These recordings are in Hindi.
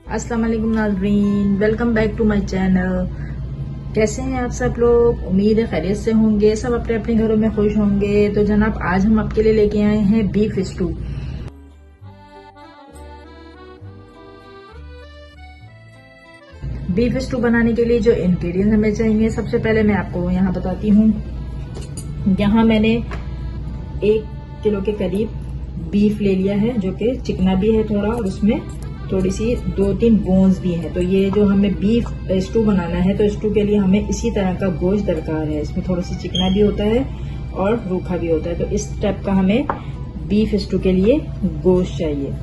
अस्सलाम वालेकुम नाज़रीन, welcome back to my channel. कैसे हैं आप सब लोग? उम्मीद है खैरियत से होंगे, सब अपने अपने घरों में खुश होंगे। तो जनाब आज हम आपके लिए लेके आए हैं बीफ स्टू। बीफ स्टू बनाने के लिए जो इंग्रेडिएंट्स हमें चाहिए, सबसे पहले मैं आपको यहाँ बताती हूँ। यहाँ मैंने 1 किलो के करीब बीफ ले लिया है, जो कि चिकना भी है थोड़ा, और उसमें थोड़ी सी 2-3 बोन्स भी हैं। तो ये जो हमें बीफ स्टू बनाना है, तो स्टू के लिए हमें इसी तरह का गोश्त दरकार है। इसमें थोड़ा सी चिकना भी होता है और रूखा भी होता है। तो इस टाइप का हमें बीफ स्टू के लिए गोश्त चाहिए।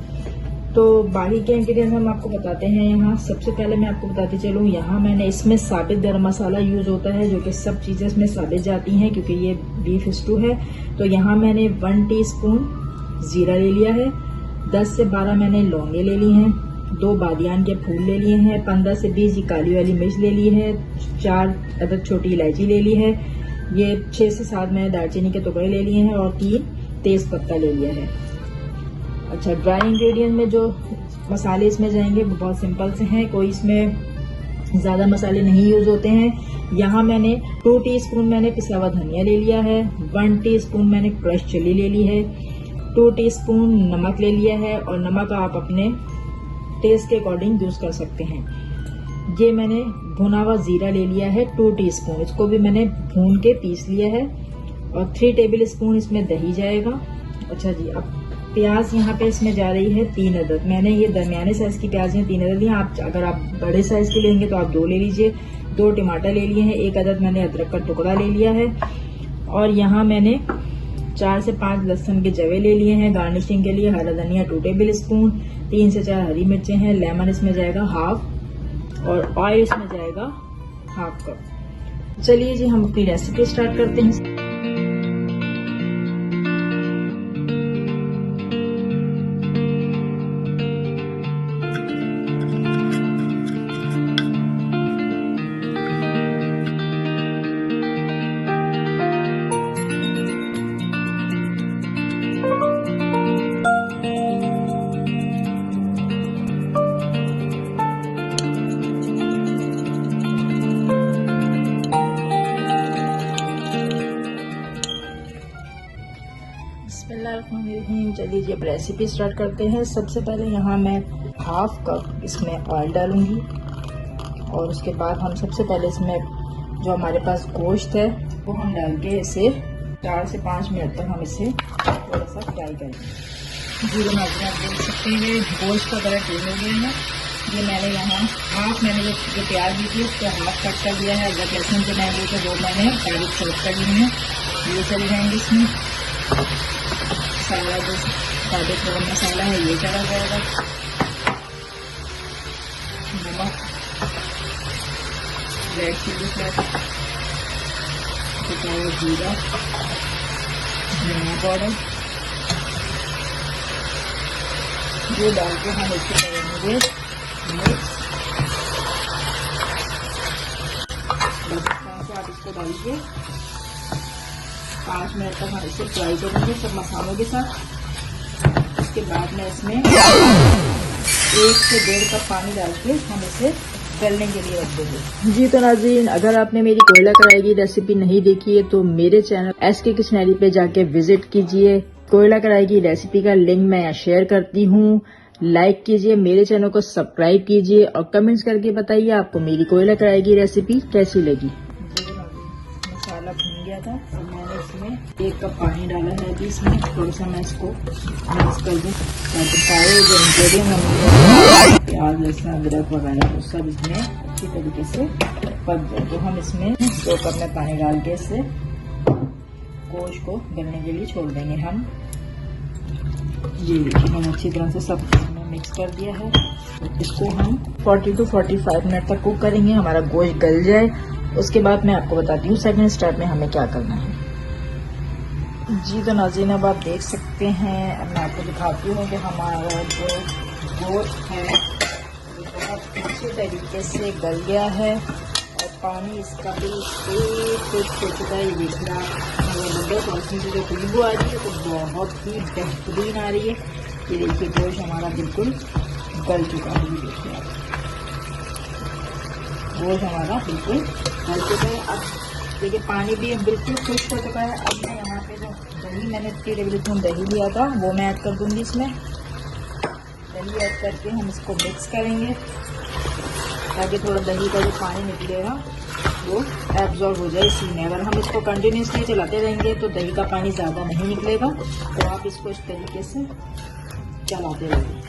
तो बाकी के इंग्रेडिएंट्स हम आपको बताते हैं। यहाँ सबसे पहले मैं आपको बताती चलूँ, यहाँ मैंने इसमें साबित गरम मसाला यूज होता है, जो कि सब चीजें इसमें साबित जाती हैं क्योंकि ये बीफ स्टू है। तो यहाँ मैंने 1 टीस्पून जीरा ले लिया है, 10 से 12 मैंने लौंगे ले ली हैं, 2 बादियान के फूल ले लिए हैं, 15 से 20 काली वाली मिर्च ले ली है, 4 अदद छोटी इलायची ले ली है, ये 6 से 7 मैंने दालचीनी के टुकड़े ले लिए हैं और 3 तेज पत्ता ले लिया है। अच्छा, ड्राई इंग्रेडिएंट में जो मसाले इसमें जाएंगे वो बहुत सिंपल से हैं, कोई इसमें ज्यादा मसाले नहीं यूज होते हैं। यहाँ मैंने 2 टीस्पून मैंने पिसा हुआ धनिया ले लिया है, 1 टीस्पून मैंने क्रश चिली ले ली है, 2 टीस्पून नमक ले लिया है, और नमक आप अपने टेस्ट के अकॉर्डिंग यूज कर सकते हैं। ये मैंने भुना हुआ जीरा ले लिया है 2 टीस्पून, इसको भी मैंने भून के पीस लिया है, और 3 टेबल स्पून इसमें दही जाएगा। अच्छा जी, अब प्याज यहाँ पे इसमें जा रही है 3 अदद। मैंने ये दरमियाने साइज की प्याज है 3 अदद है। आप अगर आप बड़े साइज की लेंगे तो आप 2 ले लीजिए। 2 टमाटर ले लिए हैं, 1 अदद मैंने अदरक का टुकड़ा ले लिया है, और यहाँ मैंने 4 से 5 लहसुन के जवे ले लिए हैं गार्निशिंग के लिए। हरा धनिया 2 टेबल स्पून, 3 से 4 हरी मिर्चें हैं, लेमन इसमें जाएगा हाफ, और ऑयल इसमें जाएगा हाफ कप। चलिए जी, हम अपनी रेसिपी स्टार्ट करते हैं। चलिए अब रेसिपी स्टार्ट करते हैं। सबसे पहले यहाँ मैं हाफ कप इसमें ऑयल डालूंगी, और उसके बाद हम सबसे पहले इसमें जो हमारे पास गोश्त है वो हम डाल के इसे 4 से 5 मिनट तक हम इसे थोड़ा सा फ्राई करेंगे। जी आप देख सकते हैं गोश्त का कलर चेंज हो गया है। ये मैंने यहाँ हाफ मैंने जो प्याज दी थी उसको हाफ कट कर दिया है। अदरक लहसुन जो मैं ली थी वो मैंने बारीक चॉप कर ली है। ये चले जाएंगे इसमें। सारा जो साबित गरम मसाला है ये चला जाएगा, नमक, रेड चिली फ्लेक्स, पिसा हुआ जीरा, धनिया पाउडर, ये डाल के हम इसको करेंगे मिक्स। आप इसको डाल के 5 मिनट तक हम इसे फ्राई करेंगे सब मसालों के साथ। उसके बाद में इसमें 1 से 1.5 कप पानी डाल के हम इसे गलने के लिए रख देंगे। जी तो नाज़रीन, अगर आपने मेरी कोयला कढ़ाई की रेसिपी नहीं देखी है तो मेरे चैनल SK किचनरी पे जाके विजिट कीजिए। कोयला कढ़ाई की रेसिपी का लिंक मैं यहाँ शेयर करती हूँ। लाइक कीजिए, मेरे चैनल को सब्सक्राइब कीजिए, और कमेंट्स करके बताइए आपको मेरी कोयला कढ़ाई की रेसिपी कैसी लगी। मसाला भून गया था, अब मैंने इसमें 1 कप पानी डाला है। अभी इसमें थोड़ा सा मैं इसको मिक्स कर दूँ ताकि सारे जो इंग्रेडिएंट प्याज लहसुन अदरक वगैरह वो सब इसमें अच्छी तरीके से पक जाए। तो हम इसमें 2 कप में पानी डाल के इसे गोश्त को गलने के लिए छोड़ देंगे हम। जी देखिए मैंने अच्छी तरह से सब मिक्स कर दिया है। इसको हम 40 to 45 मिनट तक कुक करेंगे, हमारा गोश्त गल जाए। उसके बाद मैं आपको बताती हूँ सेकंड स्टेप में हमें क्या करना है। जी तो नाज़रीन अब आप देख सकते हैं, अब मैं आपको दिखाती हूँ कि हमारा जो गोश्त है बहुत अच्छे तरीके से गल गया है और पानी इसका बिल्कुल फिक्स हो चुका है। ये देख रहा है और इसमें जो खुशबू आ रही है तो बहुत ही बेहतरीन आ रही है। ये देखिए गोश्त हमारा बिल्कुल गल चुका है। ये देखिए आप, गोश्त हमारा बिल्कुल गल चुका है। अब देखिए पानी भी बिल्कुल खुश्क हो चुका है। अब मैं यहाँ पे जो दही मैंने 3 टेबल स्पून दही लिया था वो मैं ऐड कर दूँगी इसमें। दही ऐड करके हम इसको मिक्स करेंगे ताकि थोड़ा दही का जो पानी निकलेगा वो एब्जॉर्ब हो जाए इसी में। अगर हम इसको कंटिन्यूसली चलाते रहेंगे तो दही का पानी ज़्यादा नहीं निकलेगा, तो आप इसको इस तरीके से चलाते रहेंगे।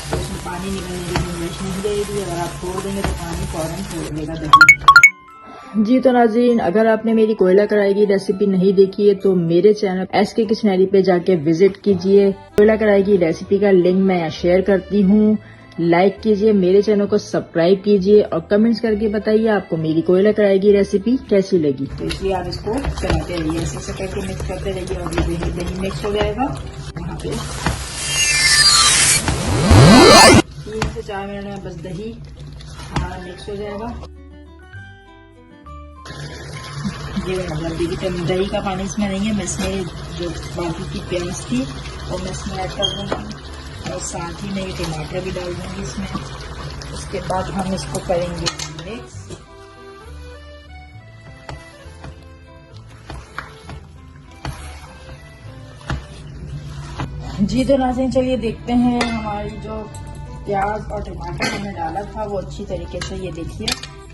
तो इसमें पानी निकलने की गुंजाइश नहीं रहेगी, अगर आप छोड़ देंगे तो पानी फौरन छोड़ देगा दही। जी तो नाज़रीन, अगर आपने मेरी कोयला कढ़ाई की रेसिपी नहीं देखी है तो मेरे चैनल SK किचनरी पे जाके विजिट कीजिए। कोयला कढ़ाई की रेसिपी का लिंक मैं यहाँ शेयर करती हूँ। लाइक कीजिए, मेरे चैनल को सब्सक्राइब कीजिए और कमेंट्स करके बताइए आपको मेरी कोयला कढ़ाई की रेसिपी कैसी लगी। तो इसलिए आप इसको चलाते रहिए, ऐसे करके मिक्स करते रहिए और ये दही मिक्स हो जाएगा। वहाँ पे 3 से 4 मिनट में बस दही हमारा मिक्स हो जाएगा। ये मतलब देखिए दही का पानी इसमें नहीं है, मैं इसमें जो बाकी की प्याज थी और मैं इसमें ऐड कर दूँगी और साथ ही में ये टमाटर भी डाल दूँगी इसमें। उसके बाद हम इसको करेंगे मिक्स। जी तो नाज़रीन चलिए देखते हैं हमारी जो प्याज और टमाटर हमने डाला था वो अच्छी तरीके से, ये देखिए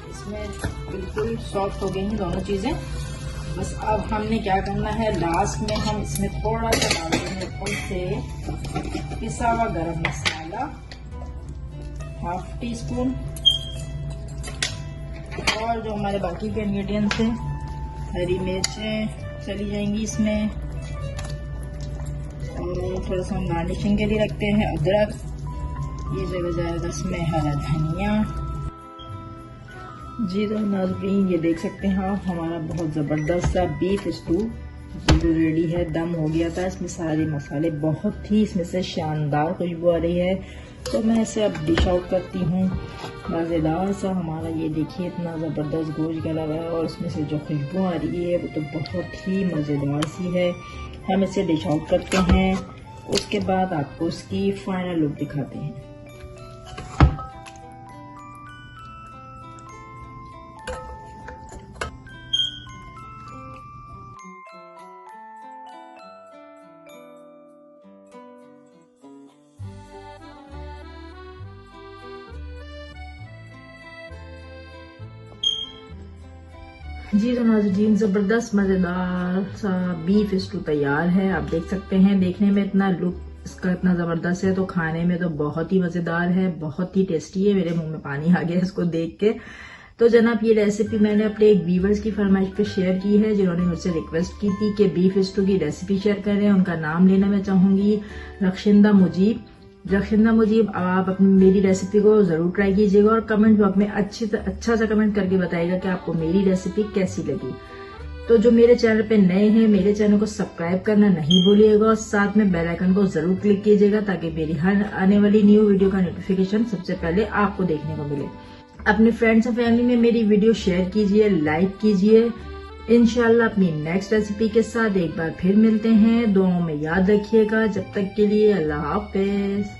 इसमें बिल्कुल सॉफ्ट हो गई हैं दोनों चीज़ें। बस अब हमने क्या करना है, लास्ट में हम इसमें थोड़ा सा डाल देंगे ऊपर से पिसा हुआ गरम मसाला 1/2 टीस्पून और जो हमारे बाकी के इंग्रेडिएंट्स हैं, हरी मिर्चें चली जाएंगी इसमें और थोड़ा सा हम गार्निशिंग के लिए रखते हैं अदरक, ये चला जाएगा इसमें हरा धनिया। जी तो नाज़रीन ये देख सकते हैं आप, हमारा बहुत ज़बरदस्त सा बीफ स्टू जो रेडी है, दम हो गया था। इसमें सारे मसाले बहुत ही इसमें से शानदार खुशबू आ रही है, तो मैं इसे अब डिश आउट करती हूँ। मज़ेदार सा हमारा ये देखिए इतना ज़बरदस्त गोश्त गला हुआ है और इसमें से जो खुशबू आ रही है वो तो बहुत ही मज़ेदार सी है। हम इसे डिश आउट करते हैं, उसके बाद आपको उसकी फाइनल लुक दिखाते हैं। जी तो नाज़रीन ज़बरदस्त मज़ेदार सा बीफ स्टू तैयार है। आप देख सकते हैं, देखने में इतना लुक इसका इतना ज़बरदस्त है तो खाने में तो बहुत ही मज़ेदार है, बहुत ही टेस्टी है। मेरे मुंह में पानी आ गया इसको देख के। तो जनाब ये रेसिपी मैंने अपने एक व्यूवर्स की फरमाइश पे शेयर की है, जिन्होंने मुझसे रिक्वेस्ट की थी कि बीफ स्टू की रेसिपी शेयर करें। उनका नाम लेना मैं चाहूँगी, रक्षिंदा मुजीब। आप अपनी मेरी रेसिपी को जरूर ट्राई कीजिएगा और कमेंट बॉक्स में अच्छा सा कमेंट करके बताइएगा कि आपको मेरी रेसिपी कैसी लगी। तो जो मेरे चैनल पे नए हैं, मेरे चैनल को सब्सक्राइब करना नहीं भूलिएगा और साथ में बेल आइकन को जरूर क्लिक कीजिएगा ताकि मेरी हर आने वाली न्यू वीडियो का नोटिफिकेशन सबसे पहले आपको देखने को मिले। अपने फ्रेंड्स और फैमिली में मेरी वीडियो शेयर कीजिए, लाइक कीजिए। इंशाल्लाह अपनी नेक्स्ट रेसिपी के साथ एक बार फिर मिलते हैं। दुआओं में याद रखिएगा। जब तक के लिए अल्लाह हाफिज।